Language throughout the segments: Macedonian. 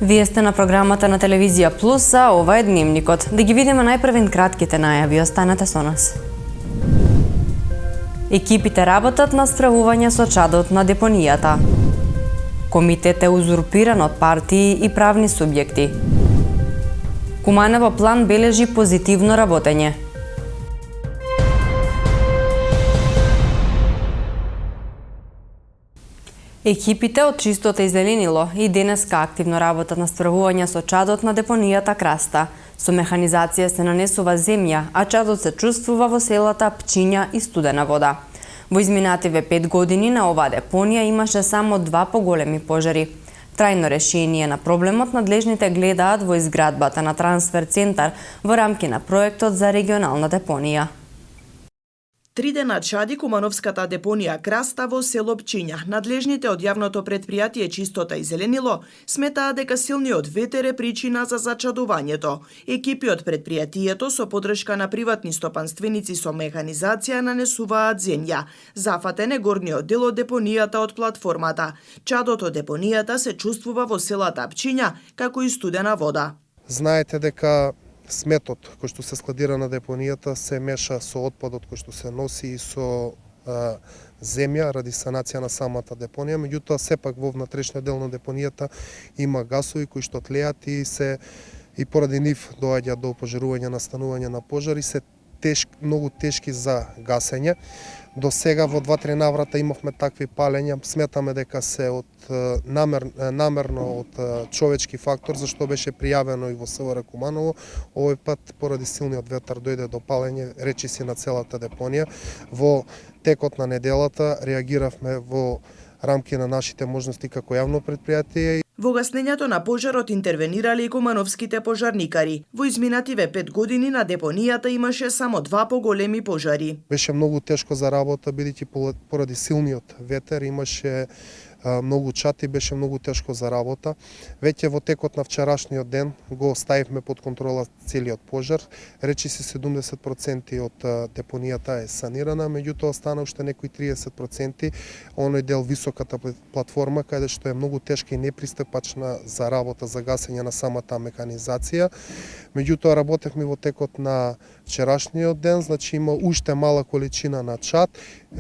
Вие сте на програмата на Телевизија Плюс, а ова е Дневникот. Да ги видиме најпрвен кратките најави, останете со нас. Екипите работат на справување со чадот на депонијата. Комитет е узурпиран од партии и правни субјекти. Куманово план бележи позитивно работење. Екипите од Чистото и зеленило и денеска активно работат на справување со чадот на депонијата Краста. Со механизација се нанесува земја, а чадот се чувствува во селата Пчиња и Студена вода. Во изминативе 5 години на оваа депонија имаше само 2 поголеми пожари. Трајно решение на проблемот надлежните гледаат во изградбата на трансфер центар во рамки на проектот за регионална депонија. 3 дена чади Кумановската депонија Краста во село Пчиња. Надлежните од јавното претпријатие Чистота и зеленило сметаат дека силниот ветер е причина за зачадувањето. Екипи од претпријатието со поддршка на приватни стопанственици со механизација нанесуваат земја. Зафатен е горниот дел од депонијата од платформата. Чадот од депонијата се чувствува во селата Пчиња, како и Студена вода. Знаете дека сметот кој што се складира на депонијата се меша со отпадот кој што се носи и со земја ради санација на самата депонија, меѓутоа сепак во внатрешниот дел на депонијата има гасови кои што тлеат и поради нив доаѓа до пожарување, настанување на пожари, се многу тешки за гасење. До сега во 2-3 наврата имавме такви палења, сметаме дека се од намерно од човечки фактор, зашто беше пријавено и во СВР Куманово. Овој пат поради силниот ветар дојде до палење речиси на целата депонија. Во текот на неделата реагиравме во рамки на нашите можности како јавно претпријатие. Во гаснењето на пожарот интервенирале и кумановските пожарникари. Во изминативе 5 години на депонијата имаше само 2 поголеми пожари. Беше многу тешко за работа, бидејќи поради силниот ветер имаше многу чад и беше многу тешко за работа. Веќе во текот на вчерашниот ден го ставивме под контрола целиот пожар. Речиси 70% од депонијата е санирана, меѓутоа остана уште некои 30%, оној дел високата платформа каде што е многу тешка и непристапачна за работа за гасење на самата механизација. Меѓутоа работевме во текот на вчерашниот ден, значи има уште мала количина на чад.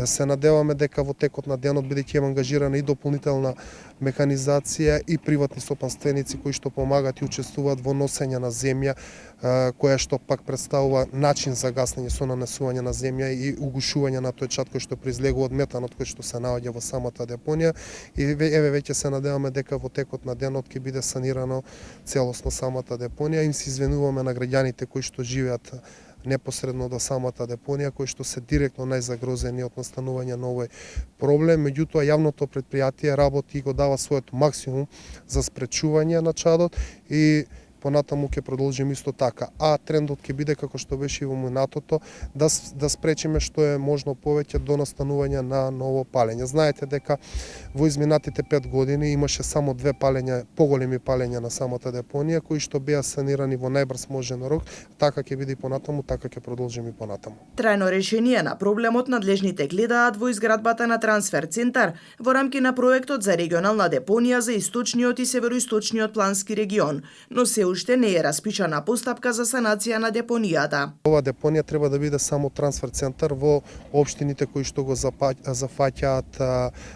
Се надеваме дека во текот на денот, бидејќи е ангажирана и дополнителна механизација и приватни стопанственици кои што помагат и учествуваат во носење на земја, која што пак представува начин за гаснење со нанесување на земја и угушување на тој чад кој што произлегува од метанот кој што се наоѓа во самата депонија. И еве веќе се надеваме дека во текот на денот ќе биде санирано целосно самата депонија. Им се извинуваме на граѓаните кои што живеат непосредно до самата депонија, кои што се директно најзагрозени од настанување на овој проблем. Меѓутоа, јавното претпријатие работи и го дава својот максимум за спречување на чадот и понатаму ќе продолжиме исто така. А трендот ќе биде како што беше и во минатото, да спречиме што е можно повеќе до настанување на ново палење. Знаете дека во изминатите 5 години имаше само 2 палења, поголеми палења на самата депонија, кои што беа санирани во најбрз можен рок. Така ќе биде и понатаму, така ќе продолжиме и понатаму. Трајно решение на проблемот надлежните гледаат во изградбата на трансфер центар во рамки на проектот за регионална депонија за источниот и североисточниот плански регион, но се уште не е распишана постапка за санација на депонијата. Ова депонија треба да биде само трансфер центар во општините кои што го зафаќаат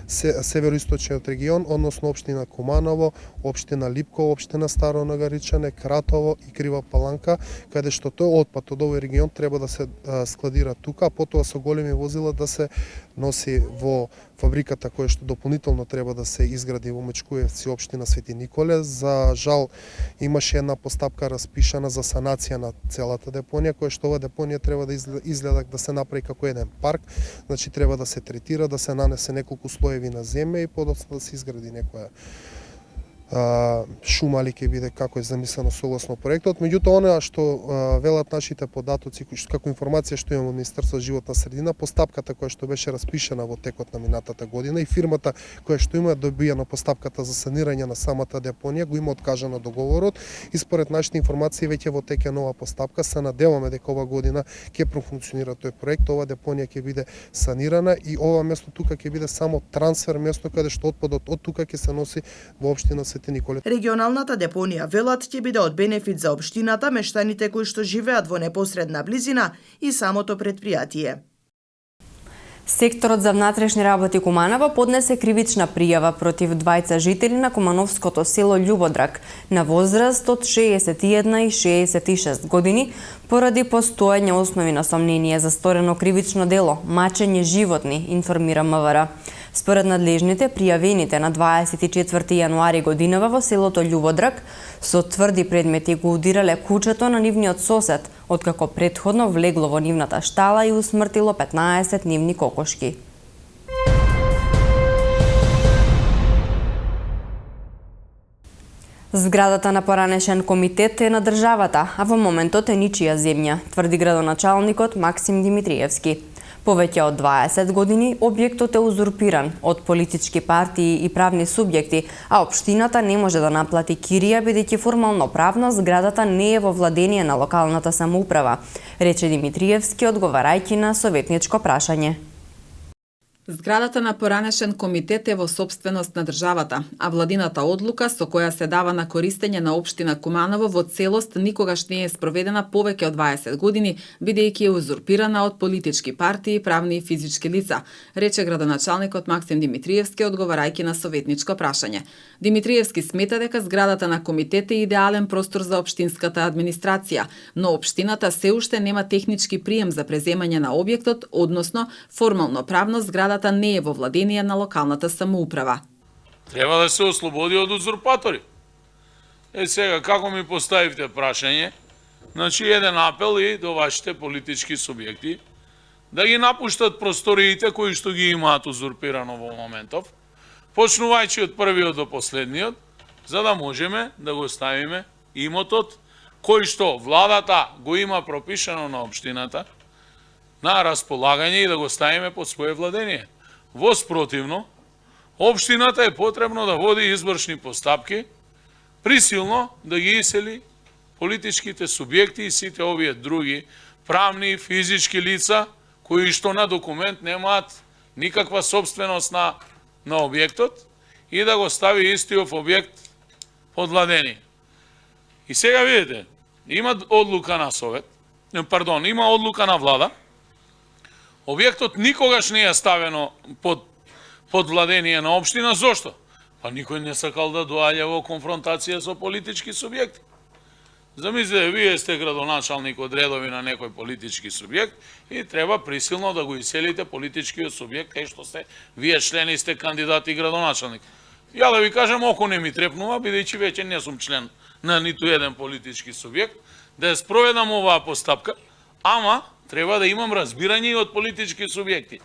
североисточниот регион, односно општина Куманово, општина Липково, општина Старо Нагаричане, Кратово и Крива Паланка, каде што тој отпад од овој регион треба да се складира тука, а потоа со големи возила да се носи во фабриката која што дополнително треба да се изгради во Мечкуевци, општина Свети Николе. За жал имаше една постапка распишана за санација на целата депонија, која што ова депонија треба да изгледа да се направи како еден парк, значи треба да се третира, да се нанесе неколку слоеви на земја и подоцна да се изгради некоја шума ли ќе биде како е замислено согласно проектот. Меѓутоа, она што велат нашите податоци, како информација што имаме од Министерството за животна средина, постапката која што беше распишана во текот на минатата година и фирмата која што има добијано постапката за санирање на самата депонија, го има откажано договорот и според нашите информации веќе во тек е нова постапка. Се надеваме дека ова година ќе профункционира тој проект, ова депонија ќе биде санирана и ова место тука ќе биде само трансфер место каде што отпадот од тука ќе се носи во општина Свети Николе. Регионалната депонија велат ќе биде од бенефит за општината, мештаните кои што живеат во непосредна близина и самото предпријатие. Секторот за внатрешни работи Куманово поднесе кривична пријава против двајца жители на кумановското село Љубодрак на возраст од 61 и 66 години поради постоење основи на сомнение за сторено кривично дело мачење животни, информира МВР. Според надлежните, пријавените на 24 јануари годинава во селото Љубодрак со тврди предмети го удирале кучето на нивниот сосед, откако претходно влегло во нивната штала и усмртило 15 нивни кокошки. Зградата на поранешен комитет е на државата, а во моментот е ничија земја, тврди градоначалникот Максим Димитриевски. Повеќе од 20 години објектот е узурпиран од политички партии и правни субјекти, а општината не може да наплати кирија бидејќи формално правно зградата не е во владение на локалната самоуправа, рече Димитриевски одговарајќи на советничко прашање. Зградата на поранешен комитет е во сопственост на државата, а владината одлука со која се дава на користење на општина Куманово во целост никогаш не е спроведена повеќе од 20 години, бидејќи е узурпирана од политички партии, правни и физички лица, рече градоначалникот Максим Димитриевски одговарајќи на советничко прашање. Димитриевски смета дека зградата на комитет е идеален простор за општинската администрација, но општината се уште нема технички прием за преземање на објектот, односно формално правно зградата не е во владение на локалната самоуправа. Треба да се ослободи од узурпатори. Сега, како ми поставивте прашање, значи еден апел и до вашите политички субјекти да ги напуштат просториите кои што ги имаат узурпирано во моментов, почнувајќи од првиот до последниот, за да можеме да го ставиме имотот кој што владата го има пропишано на општината на располагање и да го ставиме под свое владение. Во спротивно, општината е потребно да води извршни постапки, присилно да ги исели политичките субјекти и сите овие други правни и физички лица кои што на документ немаат никаква собственост на објектот и да го стави истиот објект под владение. И сега видите, има одлука на има одлука на влада. Објектот никогаш не е ставено под владение на општина. Зошто? Па никој не сакал да доаѓа во конфронтација со политички субјекти. Замислете, вие сте градоначалник од редови на некој политички субјект и треба присилно да го иселите политичкиот субјект, кај што сте вие члени, сте кандидат и градоначалник. Ја да ви кажам, око не ми трепнува, бидејќи веќе не сум член на ниту еден политички субјект, да ја спроведам оваа постапка, ама треба да имам разбирање и од политички субјекти.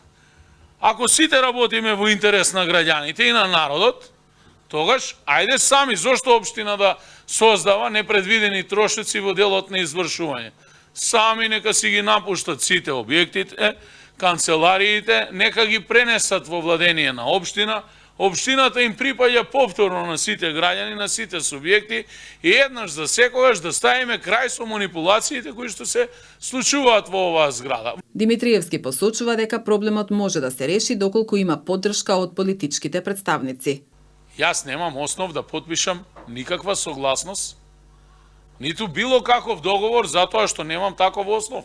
Ако сите работиме во интерес на граѓаните и на народот, тогаш, ајде сами, зошто општина да создава непредвидени трошоци во делот на извршување? Сами нека си ги напуштат сите објектите, канцелариите, нека ги пренесат во владение на општина, општината им припаѓа повторно на сите граѓани, на сите субјекти и еднаш за секогаш да ставиме крај со манипулациите кои што се случуваат во оваа зграда. Димитриевски посочува дека проблемот може да се реши доколку има поддршка од политичките представници. Јас немам основ да потпишам никаква согласност, ниту било каков договор, затоа што немам таков основ.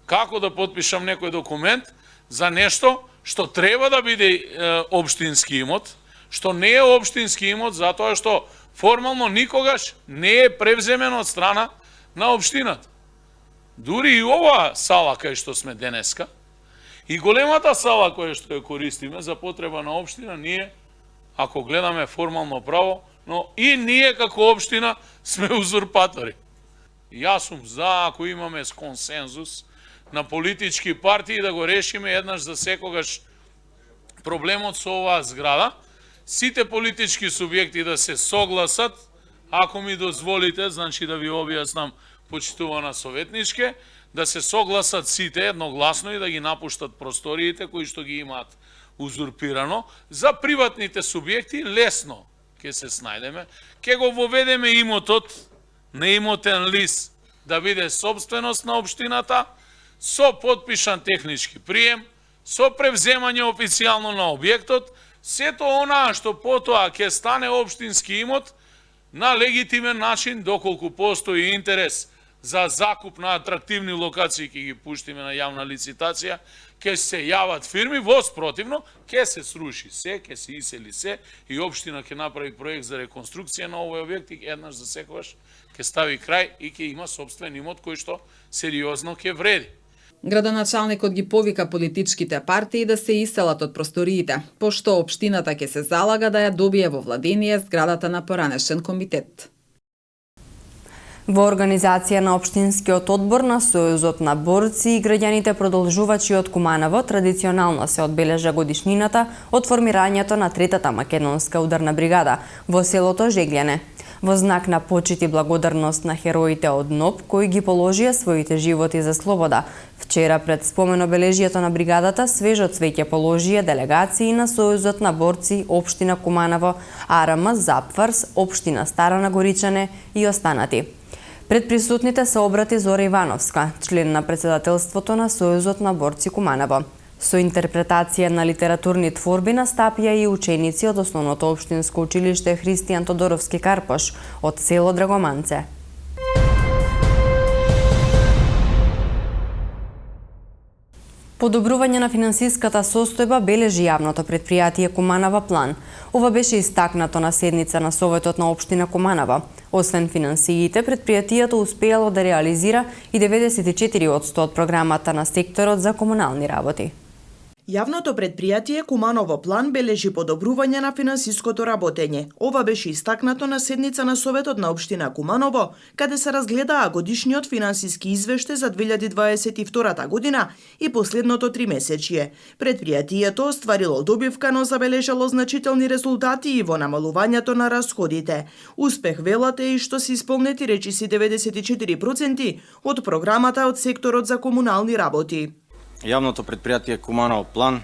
Како да потпишам некој документ за нешто што треба да биде општински имот, што не е општински имот, затоа што формално никогаш не е превземен од страна на општината. Дури и оваа сала кај што сме денеска, и големата сала која што ја користиме за потреба на општина, ние, ако гледаме формално право, но и ние како општина сме узурпатори. Јас сум за, ако имаме консензус на политички партии, да го решиме еднаш за секогаш проблемот со оваа зграда, сите политички субјекти да се согласат, ако ми дозволите, значи да ви објаснам, почитувана советничке, да се согласат сите едногласно и да ги напуштат просториите кои што ги имаат узурпирано. За приватните субјекти лесно ќе се снајдеме, ќе го воведеме имотот на имотен лист да биде собственост на општината, со потпишан технички прием, со превземање официјално на објектот, сето онаа што потоа ќе стане општински имот на легитимен начин, доколку постои интерес за закуп на атрактивни локации, ќе ги пуштиме на јавна лицитација, ќе се јават фирми, воспротивно, ќе се сруши се, ќе се исели се и општина ќе направи проект за реконструкција на овој објект и еднаш за секогаш ќе стави крај и ќе има сопствен имот кој што сериозно ќе вреди. Градоначалникот ги повика политичките партии да се иселат од просториите, пошто општината ќе се залага да ја добие во владение зградата на поранешен комитет. Во организација на Општинскиот одбор на Сојузот на борци и граѓаните продолжувачи од Куманово традиционално се одбележа годишнината од формирањето на третата македонска ударна бригада во селото Жеглјане. Во знак на почит и благодарност на хероите од НОБ кои ги положија своите животи за слобода, вчера пред спомен обележието на бригадата свежо цвеќе положија делегации на Сојузот на борци, Општина Куманово, АРМ, Запварс, Општина Стара Нагоричане и останати. Пред присутните се обрати Зора Ивановска, член на председателството на Сојузот на борци Куманово. Со интерпретација на литературни творби настапија и ученици од Основното општинско училиште Христијан Тодоровски Карпош од село Драгоманце. Подобрување на финансиската состојба бележи јавното претпријатие Куманова план. Ова беше истакнато на седница на Советот на Општина Куманова. Освен финансиите, претпријатието успеало да реализира и 94% од програмата на секторот за комунални работи. Јавното претпријатие Куманово план бележи подобрување на финансиското работење. Ова беше истакнато на седница на Советот на Општина Куманово, каде се разгледаа годишниот финансиски извештај за 2022 година и последното тримесечје. Претпријатието остварило добивка, но забележало значителни резултати и во намалувањето на расходите. Успех велат е и што се исполнети речиси 94% од програмата од секторот за комунални работи. Јавното претпријатие Куманово план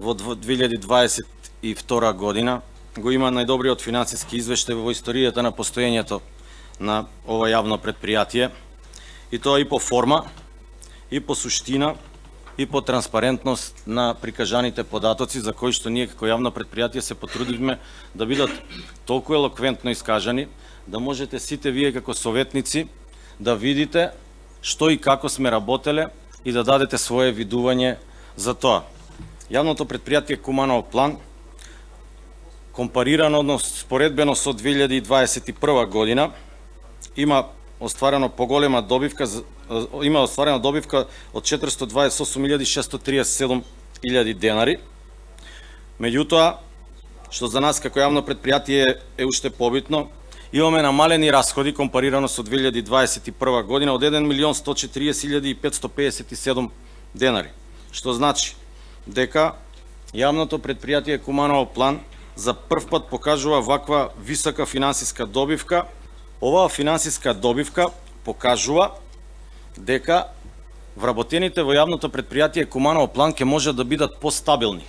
во 2022 година го има најдобриот финансиски извештај во историјата на постоењето на ова јавно претпријатие, и тоа и по форма, и по суштина, и по транспарентност на прикажаните податоци, за кои што ние како јавно претпријатие се потрудивме да бидат толку елоквентно искажани, да можете сите вие како советници да видите што и како сме работеле и да дадете свое видување за тоа. Јавното претпријатие Куманово план, компарирано, односно споредбено со 2021 година, има остварена добивка од 428.637.000 денари. Меѓутоа, што за нас како јавно претпријатие е уште побитно, имаме намалени расходи компарирано со 2021 година од 1.140.557 денари, што значи дека јавното претпријатие Куманово план за прв пат покажува ваква висока финансиска добивка. Оваа финансиска добивка покажува дека вработените во јавното претпријатие Куманово план ќе можат да бидат постабилни,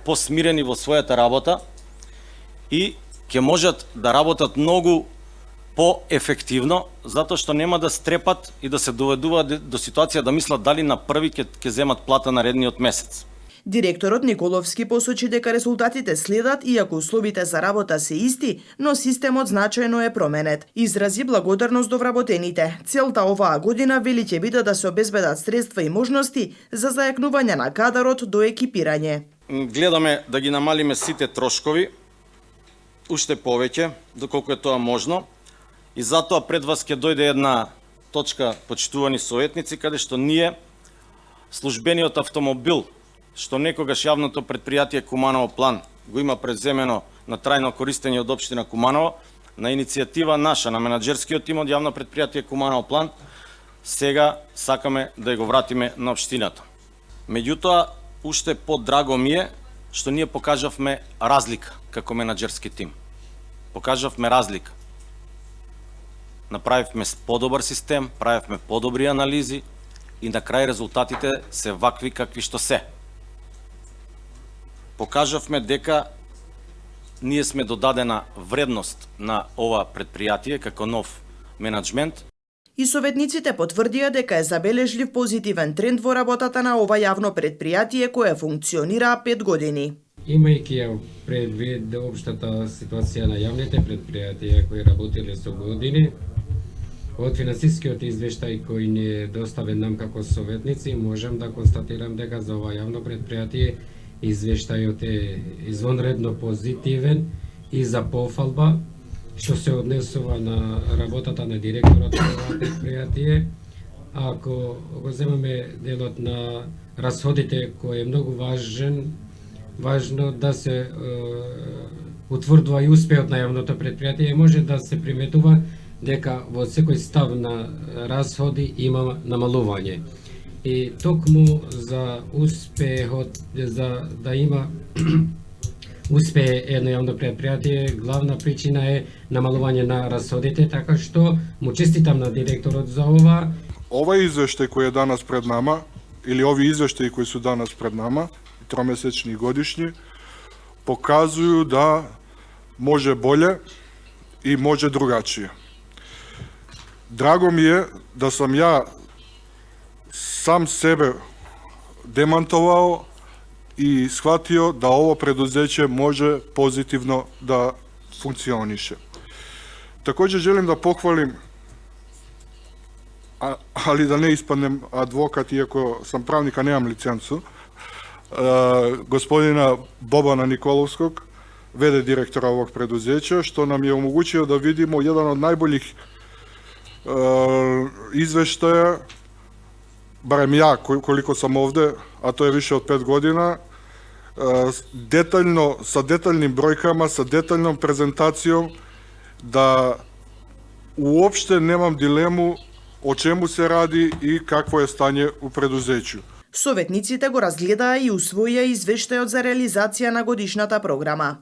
посмирени во својата работа и ќе можат да работат многу поефективно, затоа што нема да стрепат и да се доведуваат до ситуација да мислат дали на први ќе земат плата наредниот месец. Директорот Николовски посочи дека резултатите следат, иако условите за работа се исти, но системот значајно е променет. Изрази благодарност до вработените. Целта оваа година вели ќе биде да се обезбедат средства и можности за зајакнување на кадарот до екипирање. Гледаме да ги намалиме сите трошкови, уште повеќе, доколку е тоа можно, и затоа пред вас ќе дојде една точка, почитувани советници, каде што ние, службениот автомобил, што некогаш јавното претпријатие Куманово план го има преземено на трајно користење од општина Куманово, на иницијатива наша, на менаџерскиот тим од јавно претпријатие Куманово план, сега сакаме да го вратиме на општината. Меѓутоа, уште подраго ми е што ние покажавме разлика како менаџерски тим. Покажавме разлика. Направивме подобар систем, правивме подобри анализи и на крај резултатите се вакви какви што се. Покажавме дека ние сме додадена вредност на ова претпријатие како нов менаџмент. И советниците потврдија дека е забележлив позитивен тренд во работата на ова јавно претпријатие кое функционира 5 години. имајќи ја предвид општата ситуација на јавните предпријатија кои работеле со години, од финансискиот извештај кој ни е доставен нам како советници, можам да констатирам дека за ова јавно предпријатие извештајот е извонредно позитивен и за пофалба, што се однесува на работата на директорот на ова предпријатие. Ако го земаме делот на расходите кој е многу важно да се утврдува и успеот на јавното предпријатие, може да се приметува дека во секој став на расходи има намалување. И токму за успехот, за да има успее едно јавно предпријатие, главна причина е намалување на расходите, така што му честитам на директорот за ова. Овај извештај кој е данас пред нама, или ови извештаи кои су данас пред нама, тромесечни и годишни, показуju да може боле и може другачие. Драго ми е да сам ја сам себе демантовал и схватио да ово предузеќе може позитивно да функционише. Такоđe желим да похвалим, али да не испаднем адвокат, иако сам правник, а немам лиценцу, господина Бобана Николовскog, веде директора овог предузеќа, што нам е омогучио да видимо еден од најболјих извештаја, барем ја колико сам овде, а тоа е више од 5 година, детално, со деталним бројкама, со деталном презентацијом, да уопште немам дилему о чему се ради и какво е стање у предузеќу. Советниците го разгледаа и усвоија извештајот за реализација на годишната програма.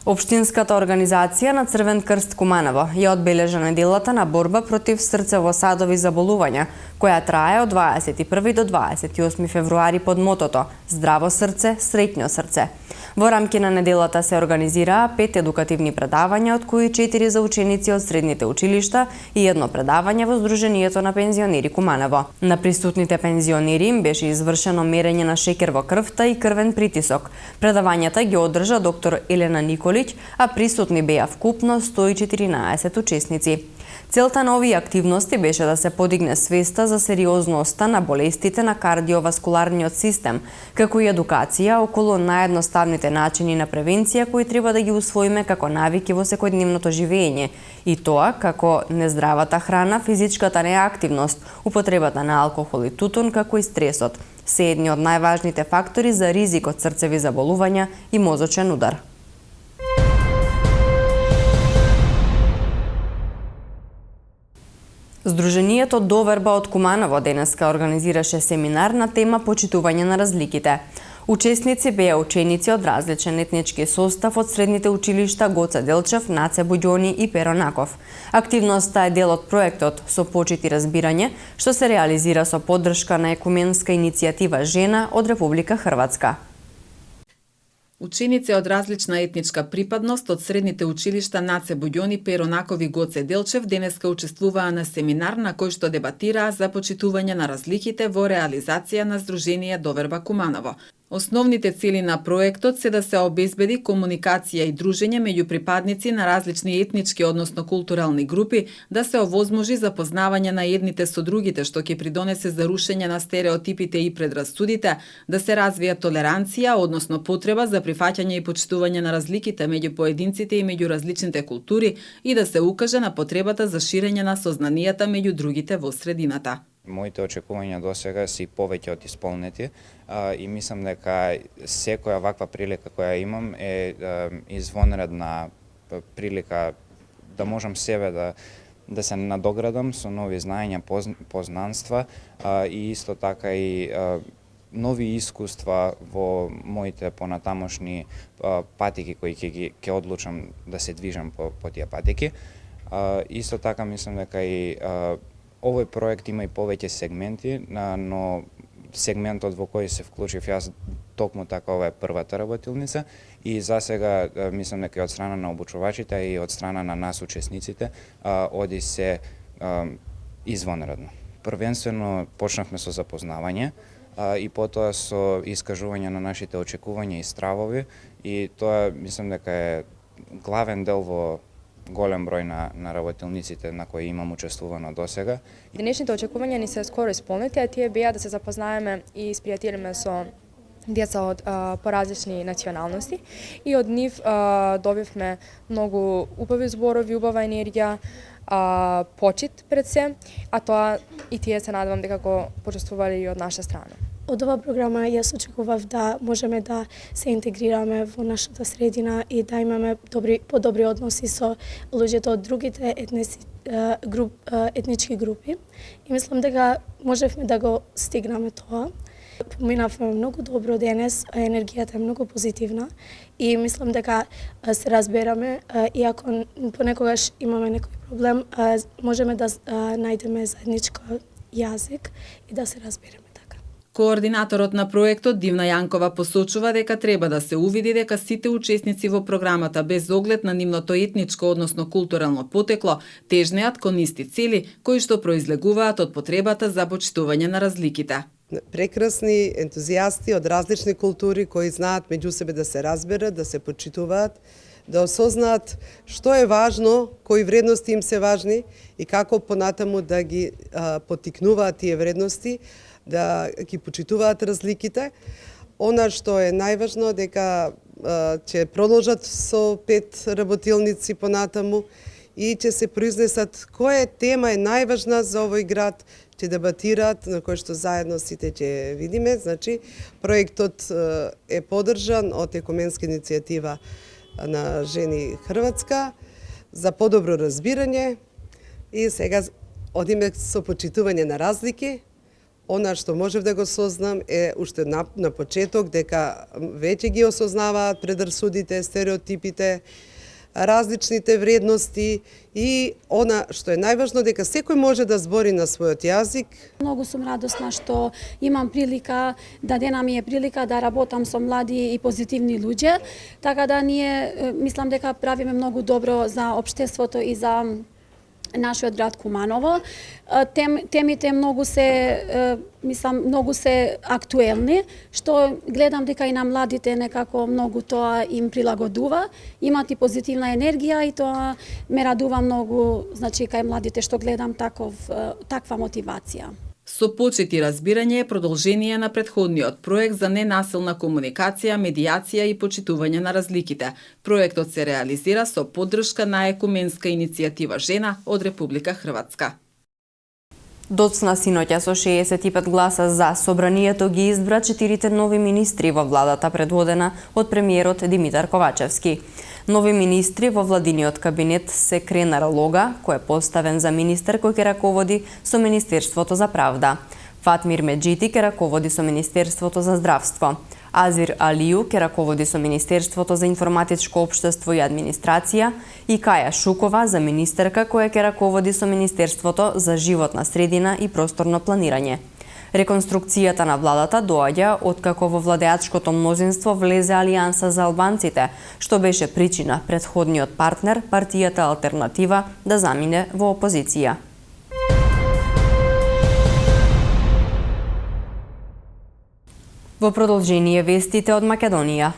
Општинската организација на Црвен крст Куманово ја одбележа неделата на борба против срцево-садови заболувања, која трае од 21 до 28 февруари под мотото Здраво срце, среќно срце. Во рамки на неделата се организираа 5 едукативни предавања, од кои 4 за ученици од средните училишта и едно предавање во Сдруженијето на пензионери Куманово. На присутните пензионери им беше извршено мерење на шекер во крвта и крвен притисок. Предавањата ги одржа доктор Елена Николиќ, а присутни беа вкупно 114 учесници. Целта на овие активности беше да се подигне свеста за сериозноста на болестите на кардиоваскуларниот систем, како и едукација околу наједноставните начини на превенција кои треба да ги усвоиме како навики во секојдневното живење, и тоа како нездравата храна, физичката неактивност, употребата на алкохол и тутун, како и стресот, се едни од најважните фактори за ризик од срцеви заболувања и мозочен удар. Сдруженијето Доверба од Куманово денеска организираше семинар на тема почитување на разликите. Учесници беа ученици од различен етнички состав од средните училишта Гоце Делчев, Наце Буѓони и Перо Наков. Активноста е дел од проектот Со почит и разбирање, што се реализира со поддршка на екуменска иницијатива Жена од Република Хрватска. Ученици од различна етничка припадност од средните училишта Наце Буѓони, Перо Наков и Гоце Делчев денеска учествуваа на семинар на кој што дебатираа за почитување на разликите во реализација на Сдружение Доверба Куманово. Основните цели на проектот се да се обезбеди комуникација и дружење меѓу припадници на различни етнички, односно културални групи, да се овозможи запознавање на едните со другите, што ќе придонесе за рушење на стереотипите и предрасудите, да се развија толеранција, односно потреба за прифаќање и почитување на разликите меѓу поединците и меѓу различните култури и да се укаже на потребата за ширење на сознанијата меѓу другите во средината. Моите очекувања досега се повеќе од исполнети и мислам дека секоја ваква прилика која имам е извонредна прилика да можам себе да се надоградам со нови знаења, познанства и исто така и нови искуства во моите понатамошни патеки кои ќе одлучам да се движам по тие патеки. Исто така мислам дека и овој проект има и повеќе сегменти, но сегментот во кој се вклучив јас токму така ова е првата работилница и засега мислам дека и од страна на обучувачите и од страна на нас учесниците оди се извонредно. Првенствено почнавме со запознавање, и потоа со искажување на нашите очекувања и стравови, и тоа мислам дека е главен дел во голем број на работилниците на кои имам учествувано досега. Денешните очекувања ни се скоро исполнети, а тие беа да се запознаеме и испријателиме со деца од поразлични националности и од нив добивме многу убави зборови, убава енергија, почит пред се, а тоа и тие се надевам дека го почувствувале и од наша страна. Од оваа програма јас очекував да можеме да се интегрираме во нашата средина и да имаме подобри односи со луѓето од другите етнички групи. И мислам дека можевме да го стигнеме тоа. Поминавме многу добро денес, енергијата е многу позитивна и мислам дека се разбераме, иако понекогаш имаме некој проблем, можеме да најдеме заедничко јазик и да се разбереме. Координаторот на проектот Дивна Јанкова посочува дека треба да се увиди дека сите учесници во програмата без оглед на нивното етничко, односно културално потекло, тежнеат кон исти цели кои што произлегуваат од потребата за почитување на разликите. Прекрасни ентузијасти од различни култури кои знаат меѓу себе да се разберат, да се почитуваат, да осознаат што е важно, кои вредности им се важни и како понатаму да ги поттикнуваат тие вредности, да ги почитуваат разликите. Она што е најважно дека ќе продолжат со 5 работилници понатаму и ќе се произнесат која тема е најважна за овој град, ќе дебатираат, на кој што заедно сите ќе видиме. Значи, проектот е поддржан од Екуменска иницијатива на Жени Хрватска за подобро разбирање и сега одиме со почитување на разлики. Она што можев да го сознам е уште на почеток дека веќе ги осознаваат предрасудите, стереотипите, различните вредности и она што е најважно дека секој може да збори на својот јазик. Многу сум радосна што имам прилика, дадена ми е прилика да работам со млади и позитивни луѓе, така да ние мислам дека правиме многу добро за општеството и за нашиот град Куманово. Темите многу се актуелни, што гледам дека и на младите некако многу тоа им прилагодува. Имат и позитивна енергија и тоа ме радува многу, значи кај младите што гледам таква мотивација. Со почет и разбирање е продолжение на претходниот проект за ненасилна комуникација, медијација и почитување на разликите. Проектот се реализира со поддршка на Екуменска иницијатива Жена од Република Хрватска. Доцна синоќа со 65 гласа за, собранието ги избра 4 нови министри во владата предводена од премиерот Димитар Ковачевски. Нови министри во владиниот кабинет се Кренар Лога, кој е поставен за министер кој ќе раководи со Министерството за правда. Фатмир Меджити ќе раководи со Министерството за здравство. Азир Алију ќе раководи со Министерството за информатичко општество и администрација и Каја Шукова за министерка која ќе раководи со Министерството за животна средина и просторно планирање. Реконструкцијата на владата доаѓа откако во владеачкото мнозинство влезе Алијанса за албанците, што беше причина претходниот партнер, партијата Алтернатива, да замине во опозиција. Во продолжение вестите од Македонија.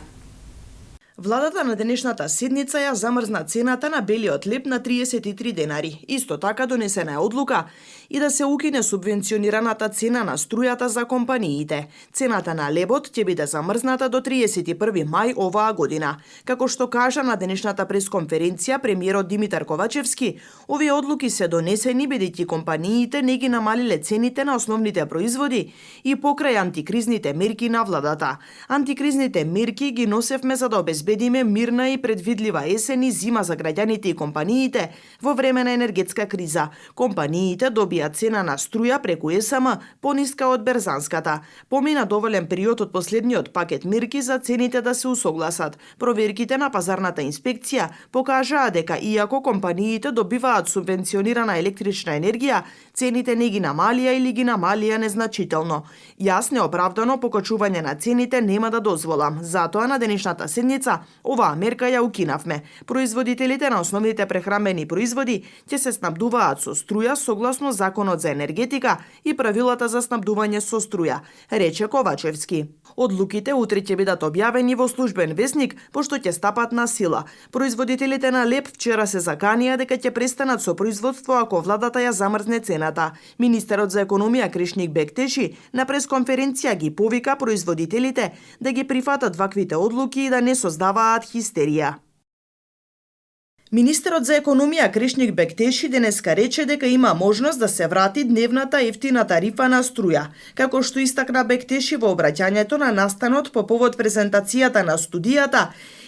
Владата на денешната седница ја замрзна цената на белиот леб на 33 денари. Исто така донесена е одлука и да се укине субвенционираната цена на струјата за компаниите. Цената на лебот ќе биде замрзната до 31 мај оваа година. Како што кажа на денешната пресконференција премиерот Димитар Ковачевски, овие одлуки се донесени бидејќи компаниите не ги намалиле цените на основните производи и покрај антикризните мерки на владата. Антикризните мерки ги носевме за да обезбедиме мирна и предвидлива есен и зима за граѓаните и компаниите во време на енергетска криза. Компаниите добија цена на струја преку ЕСМ пониска од берзанската. Помина доволен период од последниот пакет мерки за цените да се усогласат. Проверките на пазарната инспекција покажаа дека иако компаниите добиваат субвенционирана електрична енергија, цените не ги намалија или ги намалија незначително. Јас неоправдано покачување на цените нема да дозволам. Затоа на денешната седница цената, оваа мерка ја укинавме. Производителите на основните прехранбени производи ќе се снабдуваат со струја согласно Законот за енергетика и правилата за снабдување со струја, рече Ковачевски. Одлуките утре ќе бидат објавени во службен весник, пошто ќе стапат на сила. Производителите на леб вчера се заканија дека ќе престанат со производство ако владата ја замрзне цената. Министерот за економија Кришник Бектеши на пресконференција ги повика производителите да ги прифатат ваквите одлуки и да не создаваат хистерија. Министерот за економија Кришник Бектеши денеска рече дека има можност да се врати дневната ефтина тарифа на струја. Како што истакна Бектеши во обраќањето на настанот по повод презентацијата на студијата,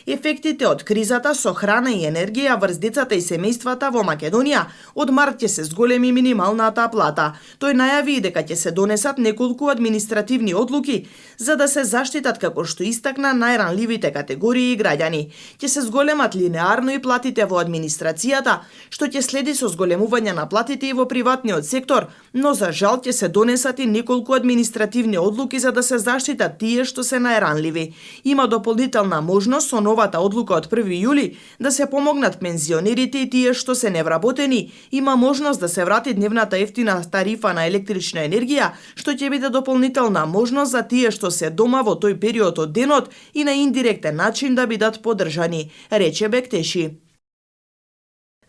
ефектите од кризата со храна и енергија врз децата и семејствата во Македонија од март ќе се зголеми минималната плата. Тој најави и дека ќе се донесат неколку административни одлуки за да се заштитат, како што истакна, најранливите категории граѓани. Ќе се зголемат линеарно и платите во администрацијата, што ќе следи со зголемување на платите и во приватниот сектор, но за жал ќе се донесат и неколку административни одлуки за да се заштитат тие што се најранливи. Има дополнителна можност со новата одлука од 1 јули да се помогнат пензионерите и тие што се невработени. Има можност да се врати дневната ефтина тарифа на електрична енергија, што ќе биде дополнителна можност за тие што се дома во тој период од денот и на индиректен начин да бидат поддржани, рече Бектеши.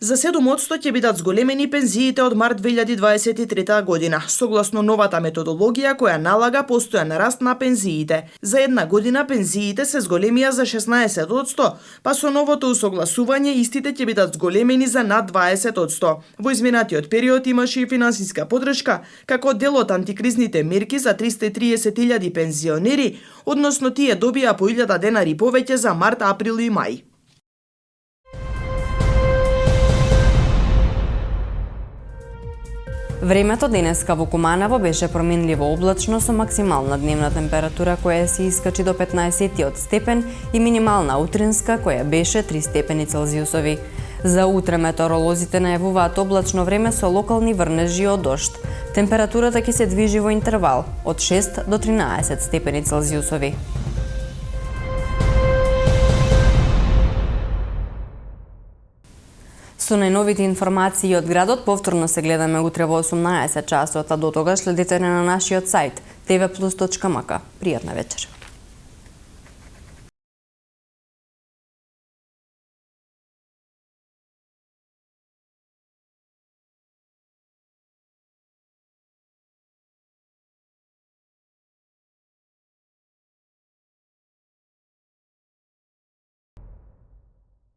За 7% ќе бидат зголемени пензиите од март 2023 година, согласно новата методологија која налага постојан раст на пензиите. За една година пензиите се зголемија за 16%, па со новото усогласување истите ќе бидат зголемени за над 20%. Во изминатиот период имаше и финансиска поддршка како дел од антикризните мерки за 330.000 пензионери, односно тие добија по 1.000 денари повеќе за март, април и мај. Времето денеска во Куманово беше променливо облачно со максимална дневна температура која се искачи до 15 степен и минимална утринска која беше 3 степени Целзиусови. За утре метеоролозите најавуваат облачно време со локални врнежи од дожд. Температурата ќе се движи во интервал од 6 до 13 степени Целзиусови. Со најновите информации од градот повторно се гледаме утре во 18 часот, а до тогаш следете на нашиот сајт tvplus.mk. Пријатна вечер.